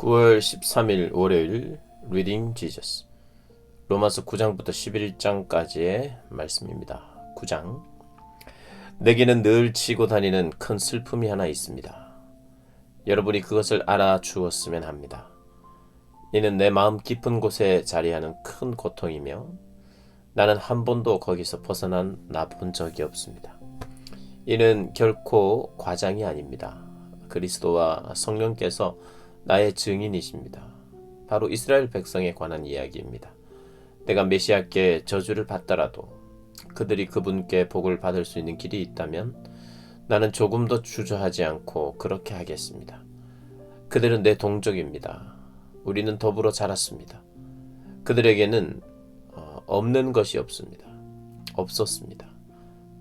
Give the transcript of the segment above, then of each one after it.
9월 13일 월요일 리딩 지저스 로마서 9장부터 11장까지의 말씀입니다. 9장 내게는 늘 치고 다니는 큰 슬픔이 하나 있습니다. 여러분이 그것을 알아주었으면 합니다. 이는 내 마음 깊은 곳에 자리하는 큰 고통이며 나는 한 번도 거기서 벗어나 본 적이 없습니다. 이는 결코 과장이 아닙니다. 그리스도와 성령께서 나의 증인이십니다. 바로 이스라엘 백성에 관한 이야기입니다. 내가 메시아께 저주를 받더라도 그들이 그분께 복을 받을 수 있는 길이 있다면 나는 조금도 주저하지 않고 그렇게 하겠습니다. 그들은 내 동족입니다. 우리는 더불어 자랐습니다. 그들에게는 없는 것이 없었습니다.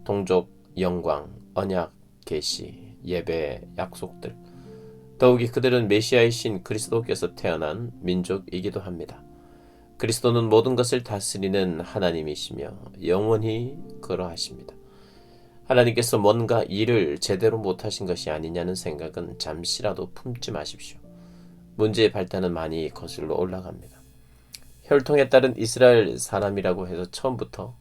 동족, 영광, 언약, 계시, 예배, 약속들. 더욱이 그들은 메시아이신 그리스도께서 태어난 민족이기도 합니다. 그리스도는 모든 것을 다스리는 하나님이시며 영원히 그러하십니다. 하나님께서 뭔가 일을 제대로 못하신 것이 아니냐는 생각은 잠시라도 품지 마십시오. 문제의 발단은 많이 거슬러 올라갑니다. 혈통에 따른 이스라엘 사람이라고 해서 처음부터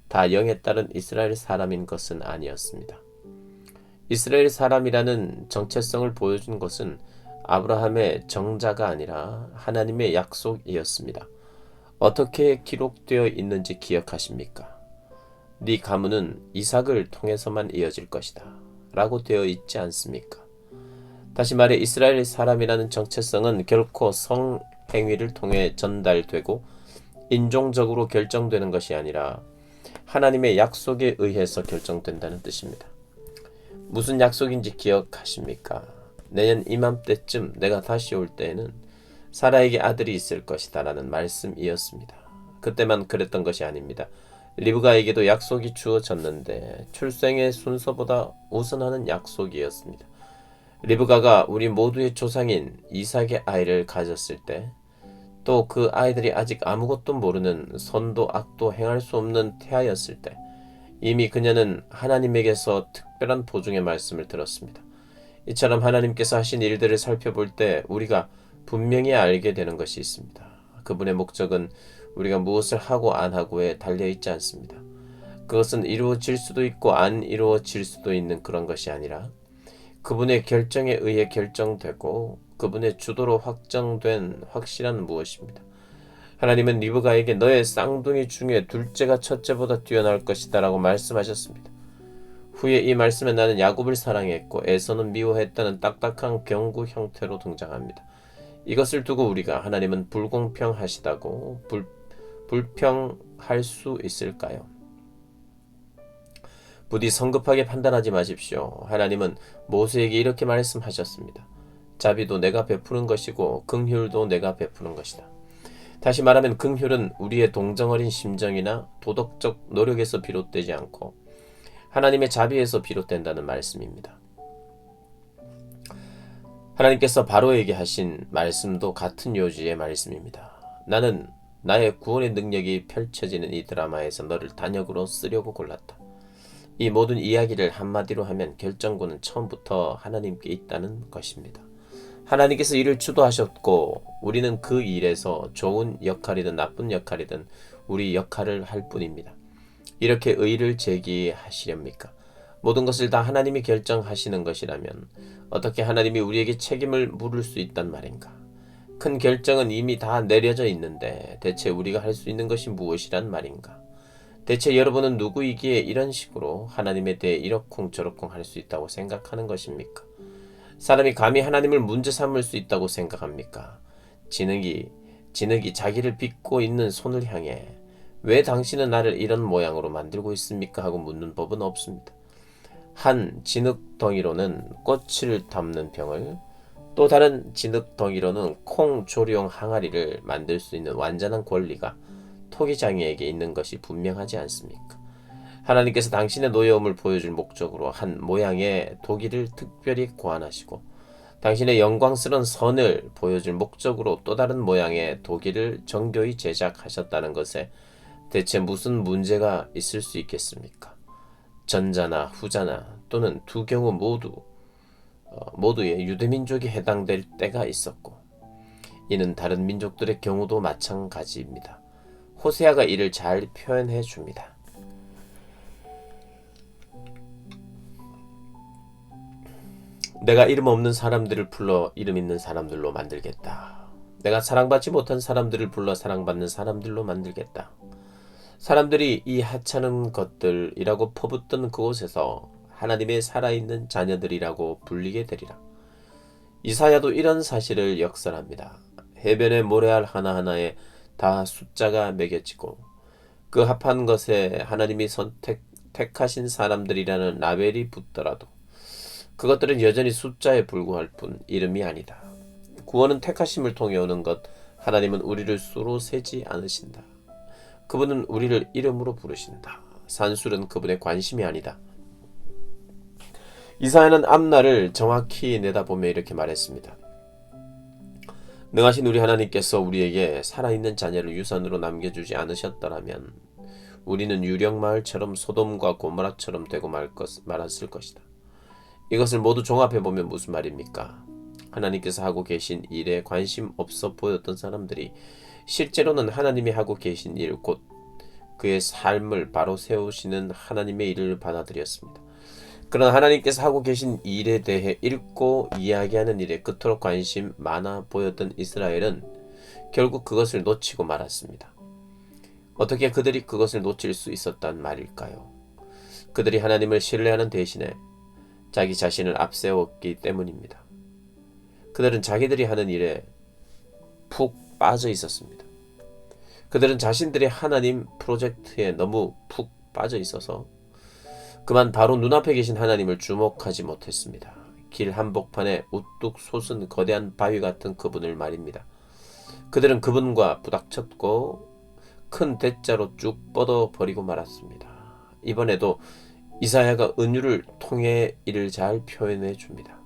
다 영에 따른 이스라엘 사람인 것은 아니었습니다. 이스라엘 사람이라는 정체성을 보여준 것은 아브라함의 정자가 아니라 하나님의 약속이었습니다. 어떻게 기록되어 있는지 기억하십니까? 네 가문은 이삭을 통해서만 이어질 것이다 라고 되어 있지 않습니까? 다시 말해 이스라엘 사람이라는 정체성은 결코 성행위를 통해 전달되고 인종적으로 결정되는 것이 아니라 하나님의 약속에 의해서 결정된다는 뜻입니다. 무슨 약속인지 기억하십니까? 내년 이맘때쯤 내가 다시 올 때에는 사라에게 아들이 있을 것이다 라는 말씀이었습니다. 그때만 그랬던 것이 아닙니다. 리브가에게도 약속이 주어졌는데 출생의 순서보다 우선하는 약속이었습니다. 리브가가 우리 모두의 조상인 이삭의 아이를 가졌을 때 또 그 아이들이 아직 아무것도 모르는 선도 악도 행할 수 없는 태아였을 때 이미 그녀는 하나님에게서 특별한 보증의 말씀을 들었습니다. 이처럼 하나님께서 하신 일들을 살펴볼 때 우리가 분명히 알게 되는 것이 있습니다. 그분의 목적은 우리가 무엇을 하고 안 하고에 달려있지 않습니다. 그것은 이루어질 수도 있고 안 이루어질 수도 있는 그런 것이 아니라 그분의 결정에 의해 결정되고 그분의 주도로 확정된 확실한 무엇입니다. 하나님은 리브가에게 너의 쌍둥이 중에 둘째가 첫째보다 뛰어날 것이다 라고 말씀하셨습니다. 후에 이 말씀에 나는 야곱을 사랑했고 에서는 미워했다는 딱딱한 경고 형태로 등장합니다. 이것을 두고 우리가 하나님은 불공평하시다고 불평할 수 있을까요? 부디 성급하게 판단하지 마십시오. 하나님은 모세에게 이렇게 말씀하셨습니다. 자비도 내가 베푸는 것이고 긍휼도 내가 베푸는 것이다. 다시 말하면 긍휼은 우리의 동정어린 심정이나 도덕적 노력에서 비롯되지 않고 하나님의 자비에서 비롯된다는 말씀입니다. 하나님께서 바로에게 하신 말씀도 같은 요지의 말씀입니다. 나는 나의 구원의 능력이 펼쳐지는 이 드라마에서 너를 단역으로 쓰려고 골랐다. 이 모든 이야기를 한마디로 하면 결정권은 처음부터 하나님께 있다는 것입니다. 하나님께서 이를 주도하셨고 우리는 그 일에서 좋은 역할이든 나쁜 역할이든 우리 역할을 할 뿐입니다. 이렇게 의의를 제기하시렵니까? 모든 것을 다 하나님이 결정하시는 것이라면 어떻게 하나님이 우리에게 책임을 물을 수 있단 말인가? 큰 결정은 이미 다 내려져 있는데 대체 우리가 할 수 있는 것이 무엇이란 말인가? 대체 여러분은 누구이기에 이런 식으로 하나님에 대해 이러쿵저러쿵 할 수 있다고 생각하는 것입니까? 사람이 감히 하나님을 문제 삼을 수 있다고 생각합니까? 진흙이 자기를 빚고 있는 손을 향해 왜 당신은 나를 이런 모양으로 만들고 있습니까? 하고 묻는 법은 없습니다. 한 진흙덩이로는 꽃을 담는 병을 또 다른 진흙덩이로는 콩 조리용 항아리를 만들 수 있는 완전한 권리가 토기장이에게 있는 것이 분명하지 않습니까? 하나님께서 당신의 노여움을 보여줄 목적으로 한 모양의 도기를 특별히 고안하시고 당신의 영광스러운 선을 보여줄 목적으로 또 다른 모양의 도기를 정교히 제작하셨다는 것에 대체 무슨 문제가 있을 수 있겠습니까? 전자나 후자나 또는 두 경우 모두의 유대민족이 해당될 때가 있었고 이는 다른 민족들의 경우도 마찬가지입니다. 호세아가 이를 잘 표현해 줍니다. 내가 이름 없는 사람들을 불러 이름 있는 사람들로 만들겠다. 내가 사랑받지 못한 사람들을 불러 사랑받는 사람들로 만들겠다. 사람들이 이 하찮은 것들이라고 퍼붓던 그곳에서 하나님의 살아있는 자녀들이라고 불리게 되리라. 이사야도 이런 사실을 역설합니다. 해변의 모래알 하나하나에 다 숫자가 매겨지고 그 합한 것에 하나님이 택하신 사람들이라는 라벨이 붙더라도 그것들은 여전히 숫자에 불과할 뿐 이름이 아니다. 구원은 택하심을 통해 오는 것, 하나님은 우리를 수로 세지 않으신다. 그분은 우리를 이름으로 부르신다. 산술은 그분의 관심이 아니다. 이사야는 앞날을 정확히 내다보며 이렇게 말했습니다. 능하신 우리 하나님께서 우리에게 살아있는 자녀를 유산으로 남겨주지 않으셨더라면 우리는 유령마을처럼 소돔과 고모라처럼 되고 말았을 것이다. 이것을 모두 종합해보면 무슨 말입니까? 하나님께서 하고 계신 일에 관심 없어 보였던 사람들이 실제로는 하나님이 하고 계신 일, 곧 그의 삶을 바로 세우시는 하나님의 일을 받아들였습니다. 그러나 하나님께서 하고 계신 일에 대해 읽고 이야기하는 일에 그토록 관심 많아 보였던 이스라엘은 결국 그것을 놓치고 말았습니다. 어떻게 그들이 그것을 놓칠 수 있었단 말일까요? 그들이 하나님을 신뢰하는 대신에 자기 자신을 앞세웠기 때문입니다. 그들은 자기들이 하는 일에 푹 빠져 있었습니다. 그들은 자신들의 하나님 프로젝트에 너무 푹 빠져 있어서 그만 바로 눈앞에 계신 하나님을 주목하지 못했습니다. 길 한복판에 우뚝 솟은 거대한 바위 같은 그분을 말입니다. 그들은 그분과 부닥쳤고 큰 대자로 쭉 뻗어버리고 말았습니다. 이번에도 이사야가 은유를 통해 이를 잘 표현해 줍니다.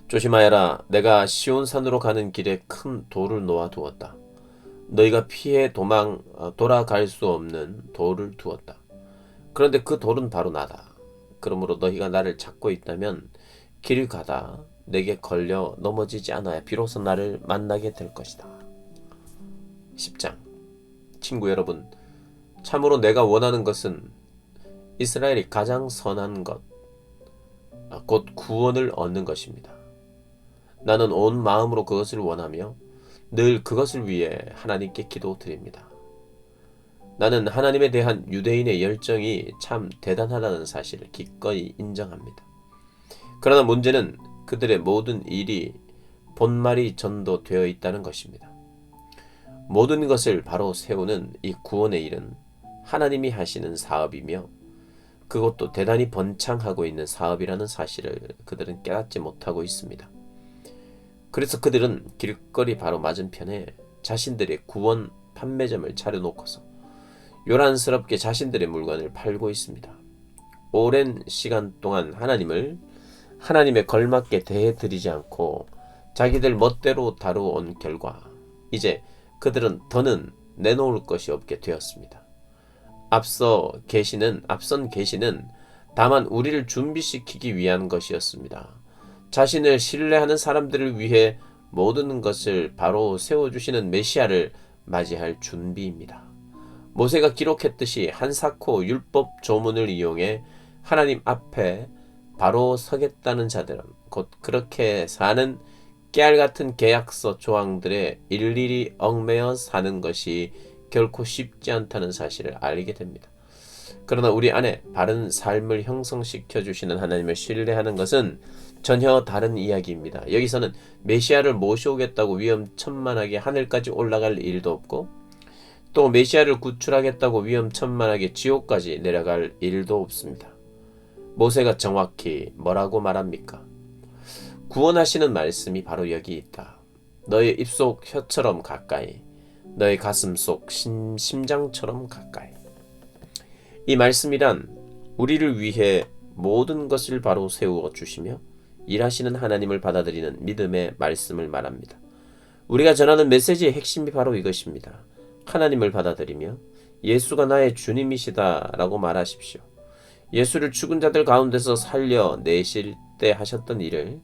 조심하여라. 내가 시온산으로 가는 길에 큰 돌을 놓아두었다. 너희가 피해 돌아갈 수 없는 돌을 두었다. 그런데 그 돌은 바로 나다. 그러므로 너희가 나를 찾고 있다면 길 가다 내게 걸려 넘어지지 않아야 비로소 나를 만나게 될 것이다. 10장. 친구 여러분, 참으로 내가 원하는 것은 이스라엘이 가장 선한 것, 곧 구원을 얻는 것입니다. 나는 온 마음으로 그것을 원하며 늘 그것을 위해 하나님께 기도드립니다. 나는 하나님에 대한 유대인의 열정이 참 대단하다는 사실을 기꺼이 인정합니다. 그러나 문제는 그들의 모든 일이 본말이 전도되어 있다는 것입니다. 모든 것을 바로 세우는 이 구원의 일은 하나님이 하시는 사업이며 그것도 대단히 번창하고 있는 사업이라는 사실을 그들은 깨닫지 못하고 있습니다. 그래서 그들은 길거리 바로 맞은편에 자신들의 구원 판매점을 차려놓고서 요란스럽게 자신들의 물건을 팔고 있습니다. 오랜 시간 동안 하나님에 걸맞게 대해드리지 않고 자기들 멋대로 다루어온 결과 이제 그들은 더는 내놓을 것이 없게 되었습니다. 앞선 계시는 다만 우리를 준비시키기 위한 것이었습니다. 자신을 신뢰하는 사람들을 위해 모든 것을 바로 세워주시는 메시아를 맞이할 준비입니다. 모세가 기록했듯이 한사코 율법 조문을 이용해 하나님 앞에 바로 서겠다는 자들은 곧 그렇게 사는 깨알같은 계약서 조항들에 일일이 얽매여 사는 것이 결코 쉽지 않다는 사실을 알게 됩니다. 그러나 우리 안에 바른 삶을 형성시켜 주시는 하나님을 신뢰하는 것은 전혀 다른 이야기입니다. 여기서는 메시아를 모셔오겠다고 위험천만하게 하늘까지 올라갈 일도 없고 또 메시아를 구출하겠다고 위험천만하게 지옥까지 내려갈 일도 없습니다. 모세가 정확히 뭐라고 말합니까? 구원하시는 말씀이 바로 여기 있다. 너의 입속 혀처럼 가까이, 너의 가슴 속 심장처럼 가까이. 이 말씀이란 우리를 위해 모든 것을 바로 세우어 주시며 일하시는 하나님을 받아들이는 믿음의 말씀을 말합니다. 우리가 전하는 메시지의 핵심이 바로 이것입니다. 하나님을 받아들이며 예수가 나의 주님이시다라고 말하십시오. 예수를 죽은 자들 가운데서 살려내실 때 하셨던 일을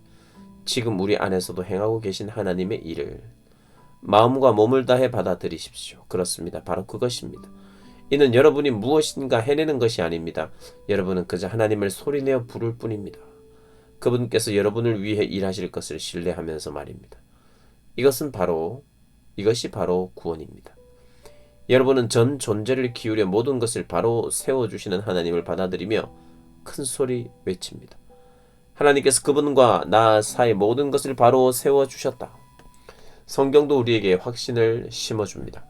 지금 우리 안에서도 행하고 계신 하나님의 일을 마음과 몸을 다해 받아들이십시오. 그렇습니다. 바로 그것입니다. 이는 여러분이 무엇인가 해내는 것이 아닙니다. 여러분은 그저 하나님을 소리내어 부를 뿐입니다. 그분께서 여러분을 위해 일하실 것을 신뢰하면서 말입니다. 이것이 바로 구원입니다. 여러분은 전 존재를 기울여 모든 것을 바로 세워주시는 하나님을 받아들이며 큰 소리 외칩니다. 하나님께서 그분과 나 사이 모든 것을 바로 세워주셨다. 성경도 우리에게 확신을 심어줍니다.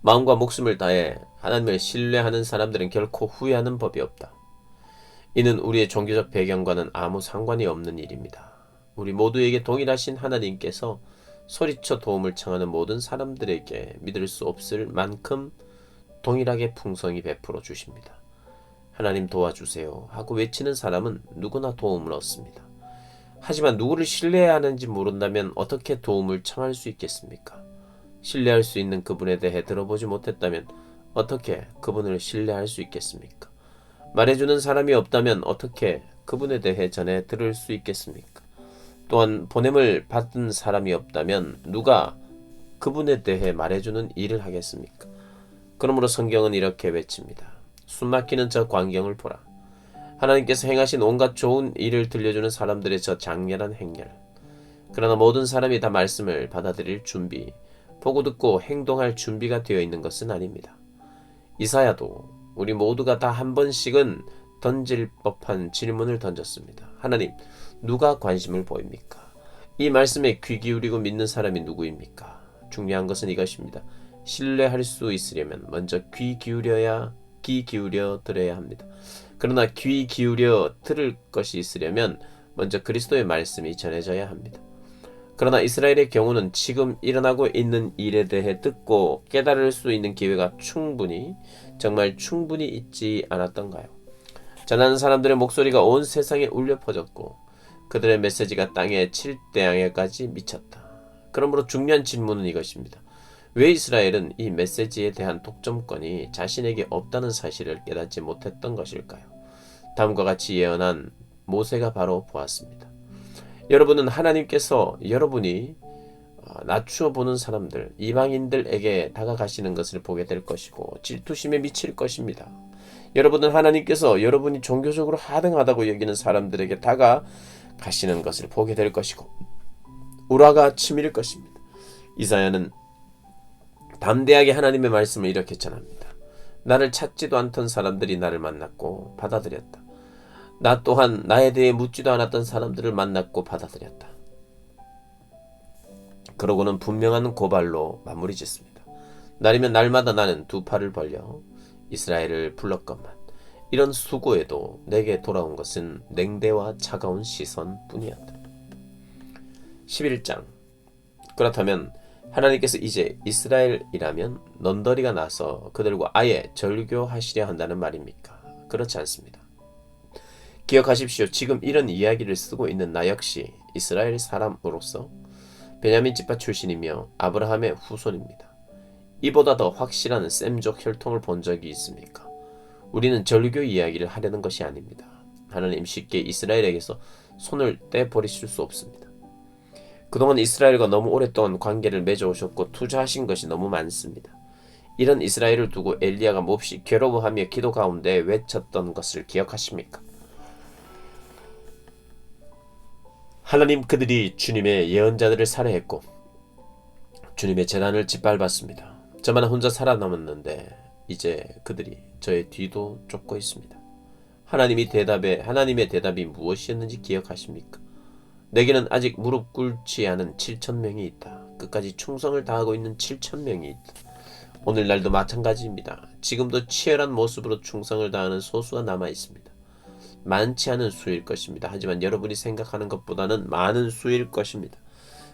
마음과 목숨을 다해 하나님을 신뢰하는 사람들은 결코 후회하는 법이 없다. 이는 우리의 종교적 배경과는 아무 상관이 없는 일입니다. 우리 모두에게 동일하신 하나님께서 소리쳐 도움을 청하는 모든 사람들에게 믿을 수 없을 만큼 동일하게 풍성히 베풀어 주십니다. 하나님 도와주세요 하고 외치는 사람은 누구나 도움을 얻습니다. 하지만 누구를 신뢰해야 하는지 모른다면 어떻게 도움을 청할 수 있겠습니까? 신뢰할 수 있는 그분에 대해 들어보지 못했다면 어떻게 그분을 신뢰할 수 있겠습니까? 말해주는 사람이 없다면 어떻게 그분에 대해 전해 들을 수 있겠습니까? 또한 보냄을 받은 사람이 없다면 누가 그분에 대해 말해주는 일을 하겠습니까? 그러므로 성경은 이렇게 외칩니다. 숨막히는 저 광경을 보라. 하나님께서 행하신 온갖 좋은 일을 들려주는 사람들의 저 장렬한 행렬. 그러나 모든 사람이 다 말씀을 받아들일 준비, 보고 듣고 행동할 준비가 되어 있는 것은 아닙니다. 이사야도 우리 모두가 다 한 번씩은 던질 법한 질문을 던졌습니다. 하나님, 누가 관심을 보입니까? 이 말씀에 귀 기울이고 믿는 사람이 누구입니까? 중요한 것은 이것입니다. 신뢰할 수 있으려면 먼저 귀 기울여 들어야 합니다. 그러나 귀 기울여 들을 것이 있으려면 먼저 그리스도의 말씀이 전해져야 합니다. 그러나 이스라엘의 경우는 지금 일어나고 있는 일에 대해 듣고 깨달을 수 있는 기회가 정말 충분히 있지 않았던가요? 전하는 사람들의 목소리가 온 세상에 울려 퍼졌고 그들의 메시지가 땅의 칠대양에까지 미쳤다. 그러므로 중요한 질문은 이것입니다. 왜 이스라엘은 이 메시지에 대한 독점권이 자신에게 없다는 사실을 깨닫지 못했던 것일까요? 다음과 같이 예언한 모세가 바로 보았습니다. 여러분은 하나님께서 여러분이 낮추어 보는 사람들, 이방인들에게 다가가시는 것을 보게 될 것이고 질투심에 미칠 것입니다. 여러분은 하나님께서 여러분이 종교적으로 하등하다고 여기는 사람들에게 다가가시는 것을 보게 될 것이고 우라가 치밀 것입니다. 이사야는 담대하게 하나님의 말씀을 이렇게 전합니다. 나를 찾지도 않던 사람들이 나를 만났고 받아들였다. 나 또한 나에 대해 묻지도 않았던 사람들을 만났고 받아들였다. 그러고는 분명한 고발로 마무리 짓습니다. 날이면 날마다 나는 두 팔을 벌려 이스라엘을 불렀건만 이런 수고에도 내게 돌아온 것은 냉대와 차가운 시선뿐이었다. 11장. 그렇다면 하나님께서 이제 이스라엘이라면 넌더리가 나서 그들과 아예 절교하시려 한다는 말입니까? 그렇지 않습니다. 기억하십시오. 지금 이런 이야기를 쓰고 있는 나 역시 이스라엘 사람으로서 베냐민 지파 출신이며 아브라함의 후손입니다. 이보다 더 확실한 셈족 혈통을 본 적이 있습니까? 우리는 절교 이야기를 하려는 것이 아닙니다. 하나님 쉽게 이스라엘에게서 손을 떼버리실 수 없습니다. 그동안 이스라엘과 너무 오랫동안 관계를 맺어오셨고 투자하신 것이 너무 많습니다. 이런 이스라엘을 두고 엘리야가 몹시 괴로워하며 기도 가운데 외쳤던 것을 기억하십니까? 하나님, 그들이 주님의 예언자들을 살해했고 주님의 재단을 짓밟았습니다. 저만 혼자 살아남았는데 이제 그들이 저의 뒤도 쫓고 있습니다. 하나님의 대답이 무엇이었는지 기억하십니까? 내게는 아직 무릎 꿇지 않은 7,000명이 있다. 끝까지 충성을 다하고 있는 7,000명이 있다. 오늘날도 마찬가지입니다. 지금도 치열한 모습으로 충성을 다하는 소수가 남아 있습니다. 많지 않은 수일 것입니다. 하지만 여러분이 생각하는 것보다는 많은 수일 것입니다.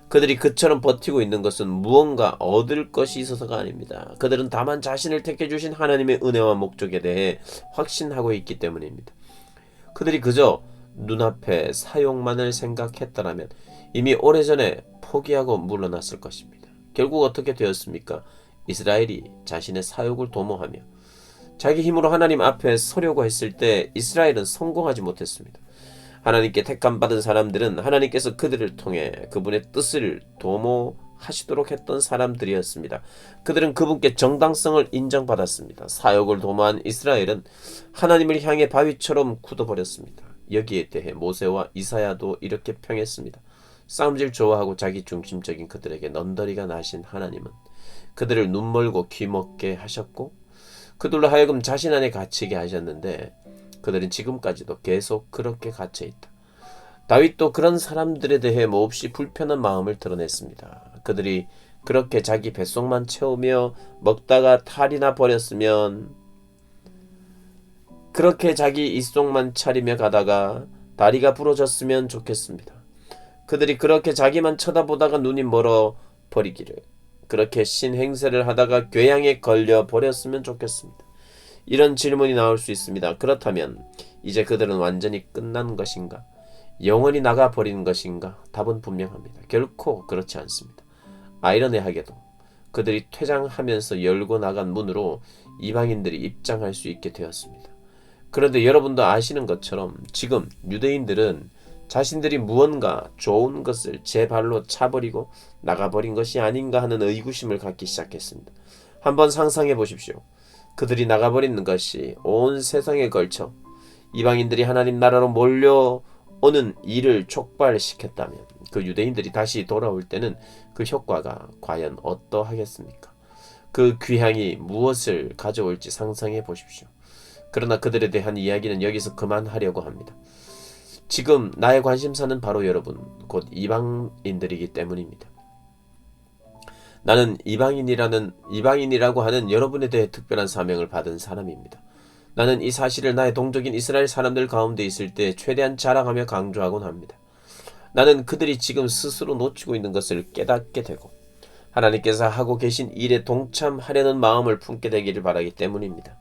그들이 그처럼 버티고 있는 것은 무언가 얻을 것이 있어서가 아닙니다. 그들은 다만 자신을 택해 주신 하나님의 은혜와 목적에 대해 확신하고 있기 때문입니다. 그들이 그저 눈앞의 사용만을 생각했더라면 이미 오래전에 포기하고 물러났을 것입니다. 결국 어떻게 되었습니까? 이스라엘이 자신의 사욕을 도모하며 자기 힘으로 하나님 앞에 서려고 했을 때 이스라엘은 성공하지 못했습니다. 하나님께 택함받은 사람들은 하나님께서 그들을 통해 그분의 뜻을 도모하시도록 했던 사람들이었습니다. 그들은 그분께 정당성을 인정받았습니다. 사역을 도모한 이스라엘은 하나님을 향해 바위처럼 굳어버렸습니다. 여기에 대해 모세와 이사야도 이렇게 평했습니다. 싸움질 좋아하고 자기중심적인 그들에게 넌더리가 나신 하나님은 그들을 눈멀고 귀먹게 하셨고 그들로 하여금 자신 안에 갇히게 하셨는데 그들은 지금까지도 계속 그렇게 갇혀있다. 다윗도 그런 사람들에 대해 몹시 불편한 마음을 드러냈습니다. 그들이 그렇게 자기 뱃속만 채우며 먹다가 탈이나 버렸으면, 그렇게 자기 입속만 차리며 가다가 다리가 부러졌으면 좋겠습니다. 그들이 그렇게 자기만 쳐다보다가 눈이 멀어 버리기를, 그렇게 신행세를 하다가 궤양에 걸려 버렸으면 좋겠습니다. 이런 질문이 나올 수 있습니다. 그렇다면 이제 그들은 완전히 끝난 것인가? 영원히 나가버리는 것인가? 답은 분명합니다. 결코 그렇지 않습니다. 아이러니하게도 그들이 퇴장하면서 열고 나간 문으로 이방인들이 입장할 수 있게 되었습니다. 그런데 여러분도 아시는 것처럼 지금 유대인들은 자신들이 무언가 좋은 것을 제 발로 차버리고 나가버린 것이 아닌가 하는 의구심을 갖기 시작했습니다. 한번 상상해 보십시오. 그들이 나가버리는 것이 온 세상에 걸쳐 이방인들이 하나님 나라로 몰려오는 일을 촉발시켰다면 그 유대인들이 다시 돌아올 때는 그 효과가 과연 어떠하겠습니까? 그 귀향이 무엇을 가져올지 상상해 보십시오. 그러나 그들에 대한 이야기는 여기서 그만하려고 합니다. 지금 나의 관심사는 바로 여러분, 곧 이방인들이기 때문입니다. 나는 이방인이라고 하는 여러분에 대해 특별한 사명을 받은 사람입니다. 나는 이 사실을 나의 동족인 이스라엘 사람들 가운데 있을 때 최대한 자랑하며 강조하곤 합니다. 나는 그들이 지금 스스로 놓치고 있는 것을 깨닫게 되고 하나님께서 하고 계신 일에 동참하려는 마음을 품게 되기를 바라기 때문입니다.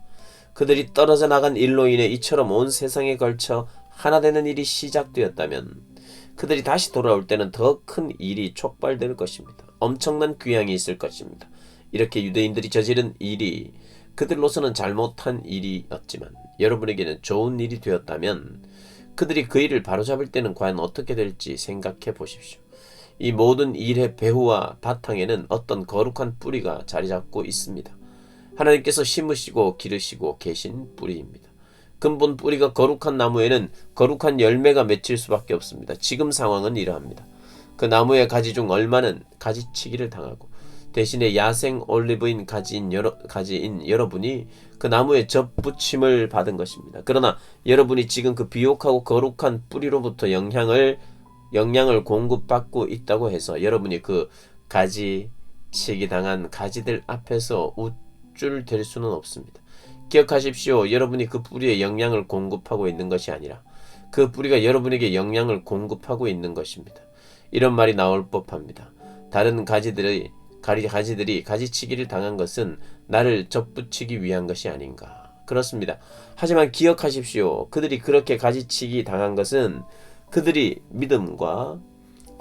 그들이 떨어져 나간 일로 인해 이처럼 온 세상에 걸쳐 하나 되는 일이 시작되었다면 그들이 다시 돌아올 때는 더 큰 일이 촉발될 것입니다. 엄청난 귀향이 있을 것입니다. 이렇게 유대인들이 저지른 일이 그들로서는 잘못한 일이었지만 여러분에게는 좋은 일이 되었다면 그들이 그 일을 바로잡을 때는 과연 어떻게 될지 생각해 보십시오. 이 모든 일의 배후와 바탕에는 어떤 거룩한 뿌리가 자리 잡고 있습니다. 하나님께서 심으시고 기르시고 계신 뿌리입니다. 근본 뿌리가 거룩한 나무에는 거룩한 열매가 맺힐 수밖에 없습니다. 지금 상황은 이러합니다. 그 나무의 가지 중 얼마는 가지치기를 당하고 대신에 야생 올리브인 가지인 여러분이 그 나무에 접붙임을 받은 것입니다. 그러나 여러분이 지금 그 비옥하고 거룩한 뿌리로부터 영향을 공급받고 있다고 해서 여러분이 그 가지치기 당한 가지들 앞에서 우쭐댈 수는 없습니다. 기억하십시오. 여러분이 그 뿌리에 영향을 공급하고 있는 것이 아니라 그 뿌리가 여러분에게 영향을 공급하고 있는 것입니다. 이런 말이 나올 법합니다. 다른 가지들이 가지치기를 당한 것은 나를 접붙이기 위한 것이 아닌가. 그렇습니다. 하지만 기억하십시오. 그들이 그렇게 가지치기 당한 것은 그들이 믿음과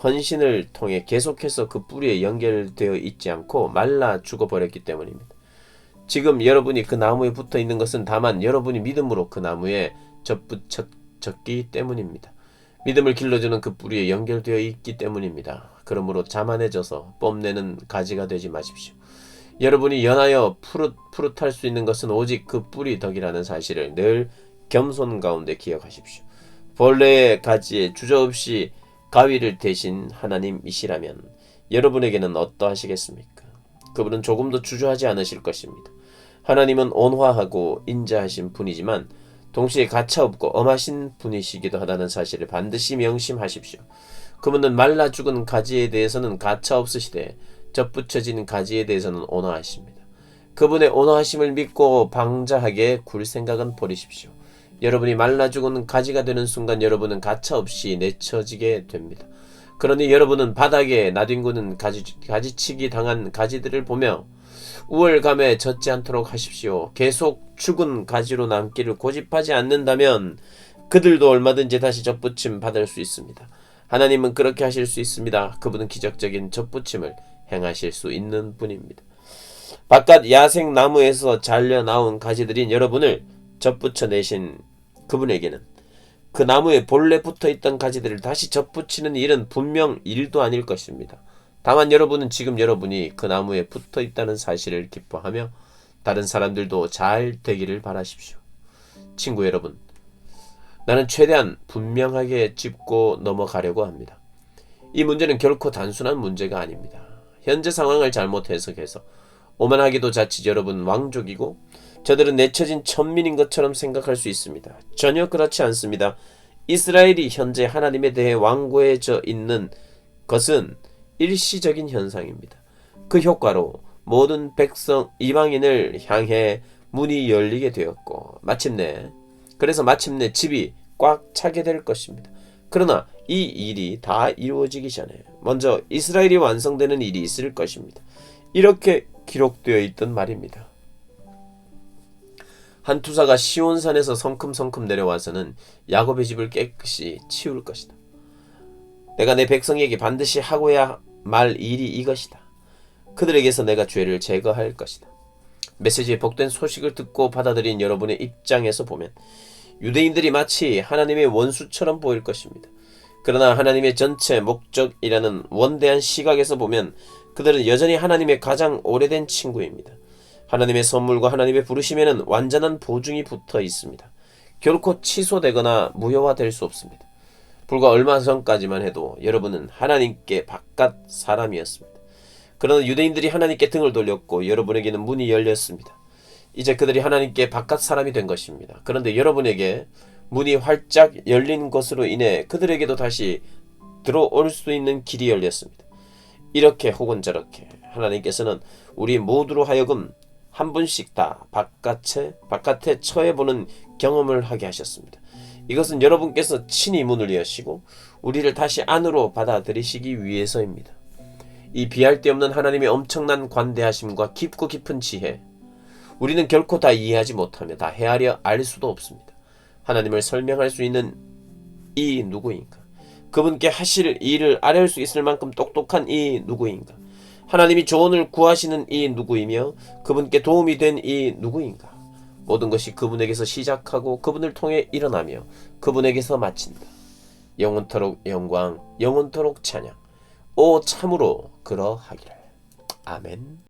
헌신을 통해 계속해서 그 뿌리에 연결되어 있지 않고 말라 죽어버렸기 때문입니다. 지금 여러분이 그 나무에 붙어 있는 것은 다만 여러분이 믿음으로 그 나무에 접붙였기 때문입니다. 믿음을 길러주는 그 뿌리에 연결되어 있기 때문입니다. 그러므로 자만해져서 뽐내는 가지가 되지 마십시오. 여러분이 연하여 푸릇할 수 있는 것은 오직 그 뿌리 덕이라는 사실을 늘 겸손 가운데 기억하십시오. 벌레의 가지에 주저없이 가위를 대신 하나님이시라면 여러분에게는 어떠하시겠습니까? 그분은 조금도 주저하지 않으실 것입니다. 하나님은 온화하고 인자하신 분이지만 동시에 가차없고 엄하신 분이시기도 하다는 사실을 반드시 명심하십시오. 그분은 말라 죽은 가지에 대해서는 가차없으시되 접붙여진 가지에 대해서는 온화하십니다. 그분의 온화하심을 믿고 방자하게 굴 생각은 버리십시오. 여러분이 말라 죽은 가지가 되는 순간 여러분은 가차없이 내쳐지게 됩니다. 그러니 여러분은 바닥에 나뒹구는 가지치기 당한 가지들을 보며 우월감에 젖지 않도록 하십시오. 계속 죽은 가지로 남기를 고집하지 않는다면 그들도 얼마든지 다시 접붙임 받을 수 있습니다. 하나님은 그렇게 하실 수 있습니다. 그분은 기적적인 접붙임을 행하실 수 있는 분입니다. 바깥 야생 나무에서 잘려 나온 가지들인 여러분을 접붙여 내신 그분에게는 그 나무에 본래 붙어있던 가지들을 다시 접붙이는 일은 분명 일도 아닐 것입니다. 다만 여러분은 지금 여러분이 그 나무에 붙어있다는 사실을 기뻐하며 다른 사람들도 잘 되기를 바라십시오. 친구 여러분, 나는 최대한 분명하게 짚고 넘어가려고 합니다. 이 문제는 결코 단순한 문제가 아닙니다. 현재 상황을 잘못 해석해서 오만하게도 자칫 여러분 왕족이고 저들은 내쳐진 천민인 것처럼 생각할 수 있습니다. 전혀 그렇지 않습니다. 이스라엘이 현재 하나님에 대해 완고해져 있는 것은 일시적인 현상입니다. 그 효과로 모든 백성 이방인을 향해 문이 열리게 되었고 그래서 마침내 집이 꽉 차게 될 것입니다. 그러나 이 일이 다 이루어지기 전에 먼저 이스라엘이 완성되는 일이 있을 것입니다. 이렇게 기록되어 있던 말입니다. 한 투사가 시온산에서 성큼성큼 내려와서는 야곱의 집을 깨끗이 치울 것이다. 내가 내 백성에게 반드시 하고야 말 일이 이것이다. 그들에게서 내가 죄를 제거할 것이다. 메시지의 복된 소식을 듣고 받아들인 여러분의 입장에서 보면 유대인들이 마치 하나님의 원수처럼 보일 것입니다. 그러나 하나님의 전체 목적이라는 원대한 시각에서 보면 그들은 여전히 하나님의 가장 오래된 친구입니다. 하나님의 선물과 하나님의 부르심에는 완전한 보증이 붙어 있습니다. 결코 취소되거나 무효화될 수 없습니다. 불과 얼마 전까지만 해도 여러분은 하나님께 바깥 사람이었습니다. 그러나 유대인들이 하나님께 등을 돌렸고 여러분에게는 문이 열렸습니다. 이제 그들이 하나님께 바깥 사람이 된 것입니다. 그런데 여러분에게 문이 활짝 열린 것으로 인해 그들에게도 다시 들어올 수 있는 길이 열렸습니다. 이렇게 혹은 저렇게 하나님께서는 우리 모두로 하여금 한 분씩 다 바깥에 처해보는 경험을 하게 하셨습니다. 이것은 여러분께서 친히 문을 여시고 우리를 다시 안으로 받아들이시기 위해서입니다. 이 비할 데 없는 하나님의 엄청난 관대하심과 깊고 깊은 지혜, 우리는 결코 다 이해하지 못하며 다 헤아려 알 수도 없습니다. 하나님을 설명할 수 있는 이 누구인가? 그분께 하실 일을 아뢰을 수 있을 만큼 똑똑한 이 누구인가? 하나님이 조언을 구하시는 이 누구이며 그분께 도움이 된 이 누구인가? 모든 것이 그분에게서 시작하고 그분을 통해 일어나며 그분에게서 마친다. 영원토록 영광, 영원토록 찬양. 오 참으로 그러하기를. 아멘.